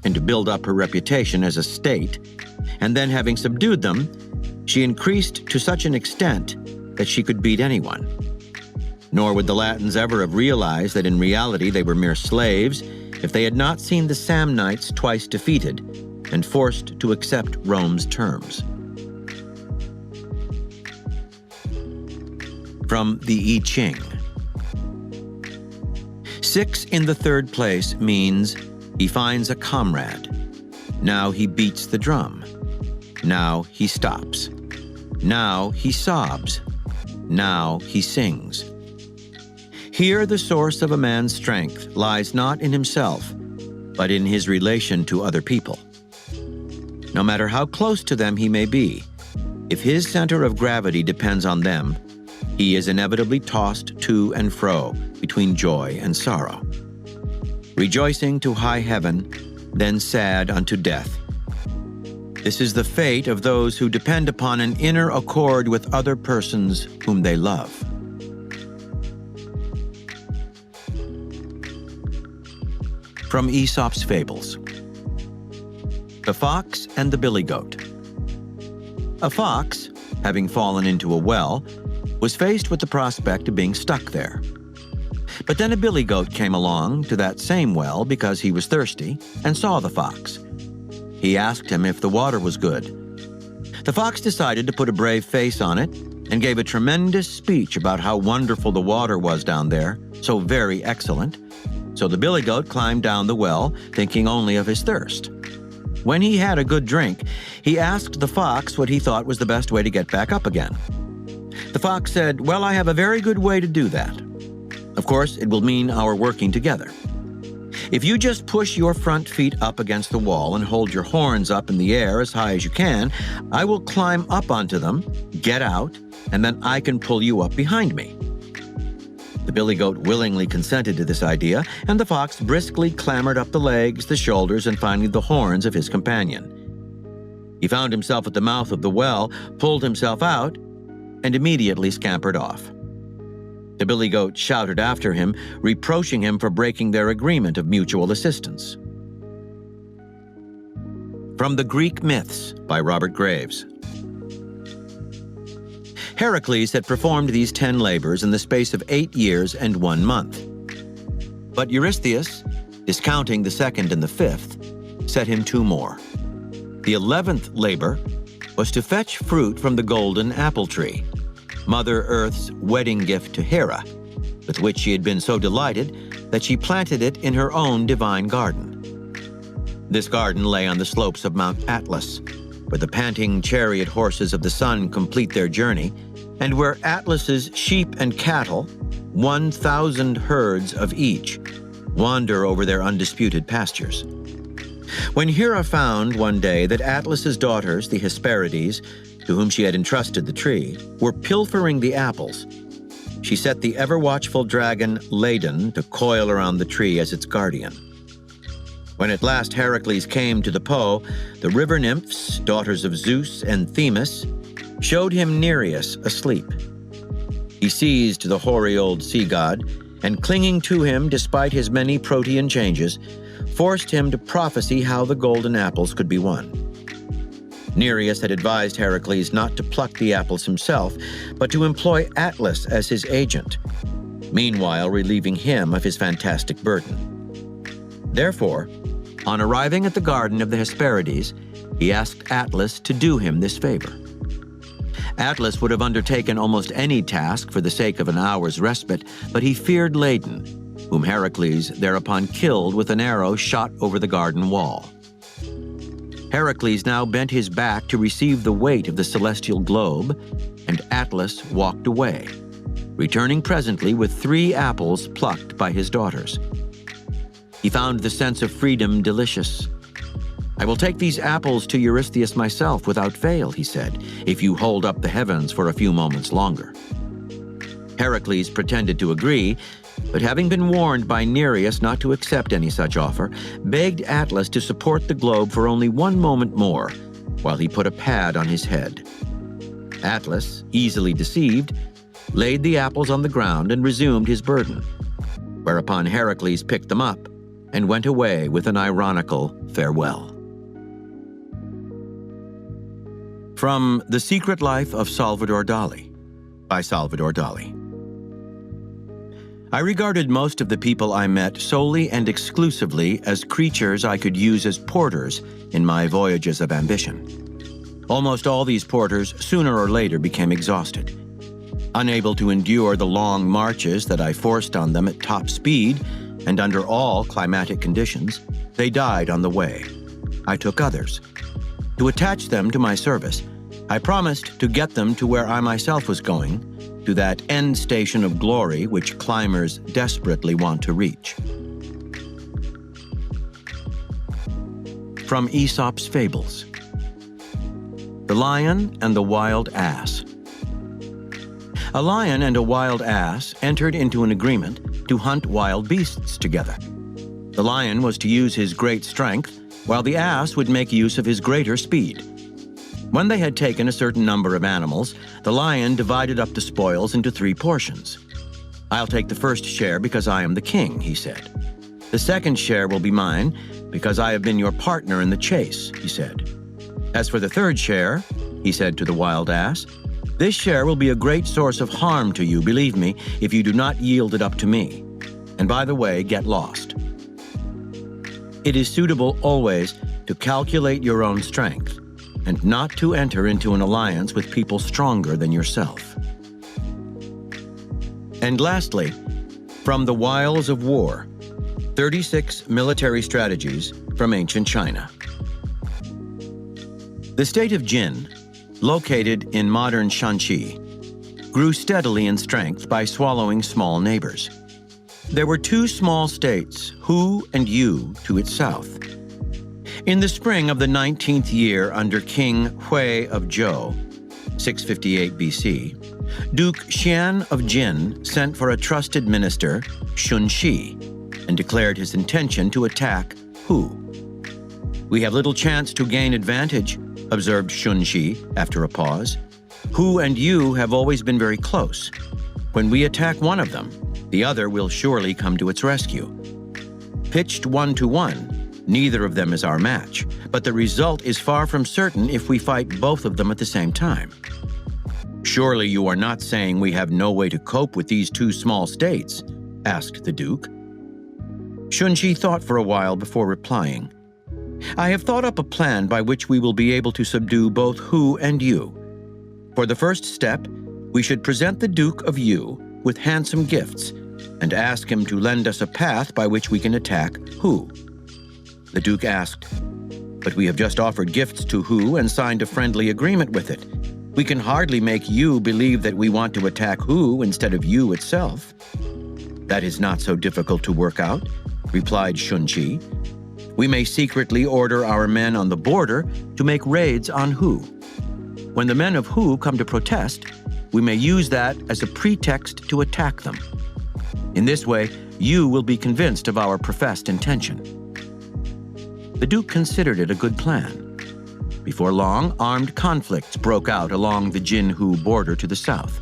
and to build up her reputation as a state, and then having subdued them, she increased to such an extent that she could beat anyone. Nor would the Latins ever have realized that in reality they were mere slaves if they had not seen the Samnites twice defeated and forced to accept Rome's terms. From the I Ching. 6 in the third place means he finds a comrade. Now he beats the drum. Now he stops. Now he sobs. Now he sings. Here the source of a man's strength lies not in himself, but in his relation to other people. No matter how close to them he may be, if his center of gravity depends on them, he is inevitably tossed to and fro between joy and sorrow. Rejoicing to high heaven, then sad unto death. This is the fate of those who depend upon an inner accord with other persons whom they love. From Aesop's Fables. The Fox and the Billy Goat. A fox, having fallen into a well, was faced with the prospect of being stuck there. But then a billy goat came along to that same well because he was thirsty and saw the fox. He asked him if the water was good. The fox decided to put a brave face on it and gave a tremendous speech about how wonderful the water was down there, so very excellent. So the billy goat climbed down the well, thinking only of his thirst. When he had a good drink, he asked the fox what he thought was the best way to get back up again. The fox said, "Well, I have a very good way to do that. Of course, it will mean our working together. If you just push your front feet up against the wall and hold your horns up in the air as high as you can, I will climb up onto them, get out, and then I can pull you up behind me." The billy goat willingly consented to this idea, and the fox briskly clambered up the legs, the shoulders, and finally the horns of his companion. He found himself at the mouth of the well, pulled himself out, and immediately scampered off. The billy goat shouted after him, reproaching him for breaking their agreement of mutual assistance. From the Greek Myths by Robert Graves. Heracles had performed these 10 labors in the space of 8 years and 1 month. But Eurystheus, discounting the second and the fifth, set him 2 more. The 11th labor was to fetch fruit from the golden apple tree, Mother Earth's wedding gift to Hera, with which she had been so delighted that she planted it in her own divine garden. This garden lay on the slopes of Mount Atlas, where the panting chariot horses of the sun complete their journey, and where Atlas's sheep and cattle, 1,000 herds of each, wander over their undisputed pastures. When Hera found one day that Atlas's daughters, the Hesperides, to whom she had entrusted the tree, were pilfering the apples, she set the ever-watchful dragon Ladon to coil around the tree as its guardian. When at last Heracles came to the Po, the river nymphs, daughters of Zeus and Themis, showed him Nereus asleep. He seized the hoary old sea god, and clinging to him despite his many protean changes, forced him to prophesy how the golden apples could be won. Nereus had advised Heracles not to pluck the apples himself, but to employ Atlas as his agent, meanwhile relieving him of his fantastic burden. Therefore, on arriving at the garden of the Hesperides, he asked Atlas to do him this favor. Atlas would have undertaken almost any task for the sake of an hour's respite, but he feared Ladon, whom Heracles thereupon killed with an arrow shot over the garden wall. Heracles now bent his back to receive the weight of the celestial globe, and Atlas walked away, returning presently with 3 apples plucked by his daughters. He found the sense of freedom delicious. "I will take these apples to Eurystheus myself without fail," he said, "if you hold up the heavens for a few moments longer." Heracles pretended to agree, but having been warned by Nereus not to accept any such offer, begged Atlas to support the globe for only 1 moment more, while he put a pad on his head. Atlas, easily deceived, laid the apples on the ground and resumed his burden, whereupon Heracles picked them up and went away with an ironical farewell. From The Secret Life of Salvador Dali, by Salvador Dali. I regarded most of the people I met solely and exclusively as creatures I could use as porters in my voyages of ambition. Almost all these porters sooner or later became exhausted. Unable to endure the long marches that I forced on them at top speed and under all climatic conditions, they died on the way. I took others. To attach them to my service, I promised to get them to where I myself was going, to that end station of glory which climbers desperately want to reach. From Aesop's Fables. The Lion and the Wild Ass. A lion and a wild ass entered into an agreement to hunt wild beasts together. The lion was to use his great strength, while the ass would make use of his greater speed. When they had taken a certain number of animals, the lion divided up the spoils into 3 portions. "I'll take the first share because I am the king," he said. "The second share will be mine because I have been your partner in the chase," he said. "As for the third share," he said to the wild ass, "this share will be a great source of harm to you, believe me, if you do not yield it up to me. And by the way, get lost." It is suitable always to calculate your own strength and not to enter into an alliance with people stronger than yourself. And lastly, from The Wiles of War, 36 Military Strategies from Ancient China. The state of Jin, located in modern Shanxi, grew steadily in strength by swallowing small neighbors. There were 2 small states, Hu and Yu, to its south. In the spring of the 19th year under King Hui of Zhou, 658 BC, Duke Xian of Jin sent for a trusted minister, Shunxi, and declared his intention to attack Hu. "We have little chance to gain advantage," observed Shunxi after a pause. "Hu and Yu have always been very close. When we attack one of them, the other will surely come to its rescue. Pitched 1 to 1, neither of them is our match, but the result is far from certain if we fight both of them at the same time." "Surely you are not saying we have no way to cope with these 2 small states?" asked the Duke. Shunxi thought for a while before replying. "I have thought up a plan by which we will be able to subdue both Hu and Yu. For the first step, we should present the Duke of Yu with handsome gifts and ask him to lend us a path by which we can attack Hu." The Duke asked, "But we have just offered gifts to Hu and signed a friendly agreement with it. We can hardly make Yu believe that we want to attack Hu instead of Yu itself." "That is not so difficult to work out," replied Shunxi. "We may secretly order our men on the border to make raids on Hu. When the men of Hu come to protest, we may use that as a pretext to attack them. In this way, Yu will be convinced of our professed intention." The Duke considered it a good plan. Before long, armed conflicts broke out along the Jin-Hu border to the south.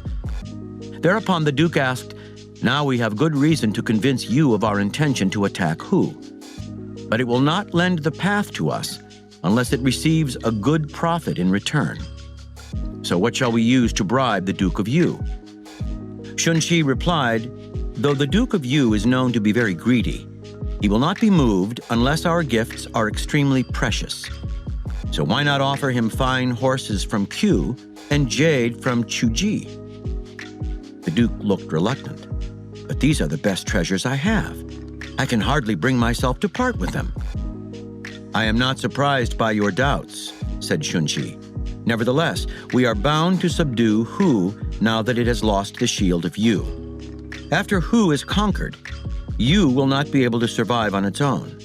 Thereupon the Duke asked, "Now we have good reason to convince Yu of our intention to attack Hu. But it will not lend the path to us unless it receives a good profit in return. So what shall we use to bribe the Duke of Yu?" Shunxi replied, "Though the Duke of Yu is known to be very greedy, he will not be moved unless our gifts are extremely precious. So why not offer him fine horses from Q and jade from Chuji?" The Duke looked reluctant. "But these are the best treasures I have. I can hardly bring myself to part with them." "I am not surprised by your doubts," said Shunxi. "Nevertheless, we are bound to subdue Hu now that it has lost the shield of Yu. After Hu is conquered, Yu will not be able to survive on its own.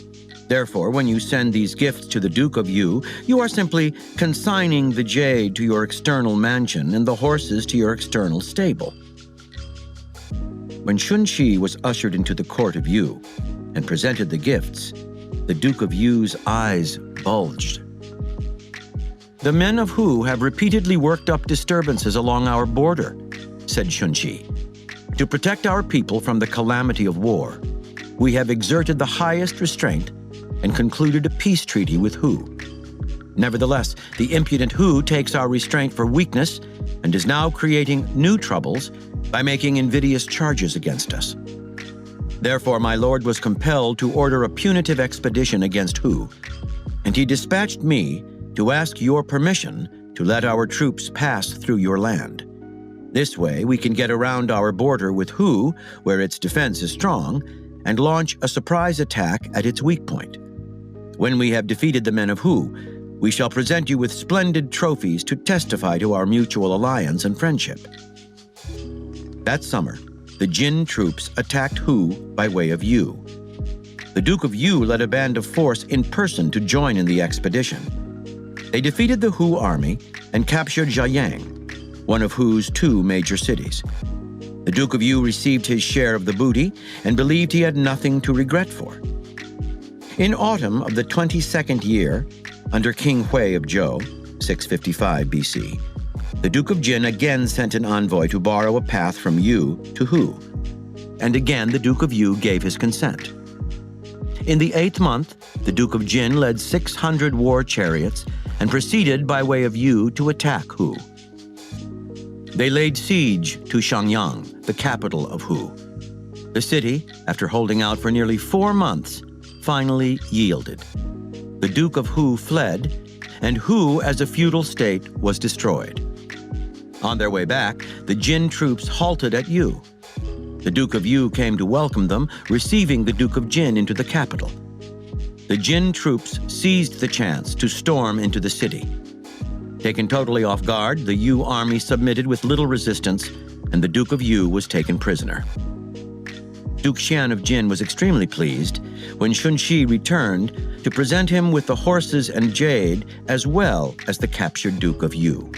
Therefore, when you send these gifts to the Duke of Yu, you are simply consigning the jade to your external mansion and the horses to your external stable. When Shunxi was ushered into the court of Yu and presented the gifts, the Duke of Yu's eyes bulged. "The men of Hu have repeatedly worked up disturbances along our border," said Shunxi. "To protect our people from the calamity of war, we have exerted the highest restraint and concluded a peace treaty with Hu. Nevertheless, the impudent Hu takes our restraint for weakness and is now creating new troubles by making invidious charges against us. Therefore, my lord was compelled to order a punitive expedition against Hu, and he dispatched me to ask your permission to let our troops pass through your land. This way, we can get around our border with Hu, where its defense is strong, and launch a surprise attack at its weak point. When we have defeated the men of Hu, we shall present you with splendid trophies to testify to our mutual alliance and friendship." That summer, the Jin troops attacked Hu by way of Yu. The Duke of Yu led a band of force in person to join in the expedition. They defeated the Hu army and captured Jiayang, one of Hu's 2 major cities. The Duke of Yu received his share of the booty and believed he had nothing to regret for. In autumn of the 22nd year, under King Hui of Zhou, 655 BC, the Duke of Jin again sent an envoy to borrow a path from Yu to Hu, and again the Duke of Yu gave his consent. In the 8th month, the Duke of Jin led 600 war chariots and proceeded by way of Yu to attack Hu. They laid siege to Shangyang, the capital of Hu. The city, after holding out for nearly 4 months, finally yielded. The Duke of Hu fled, and Hu as a feudal state was destroyed. On their way back, the Jin troops halted at Yu. The Duke of Yu came to welcome them, receiving the Duke of Jin into the capital. The Jin troops seized the chance to storm into the city. Taken totally off guard, the Yu army submitted with little resistance, and the Duke of Yu was taken prisoner. Duke Xian of Jin was extremely pleased when Shunxi returned to present him with the horses and jade as well as the captured Duke of Yu.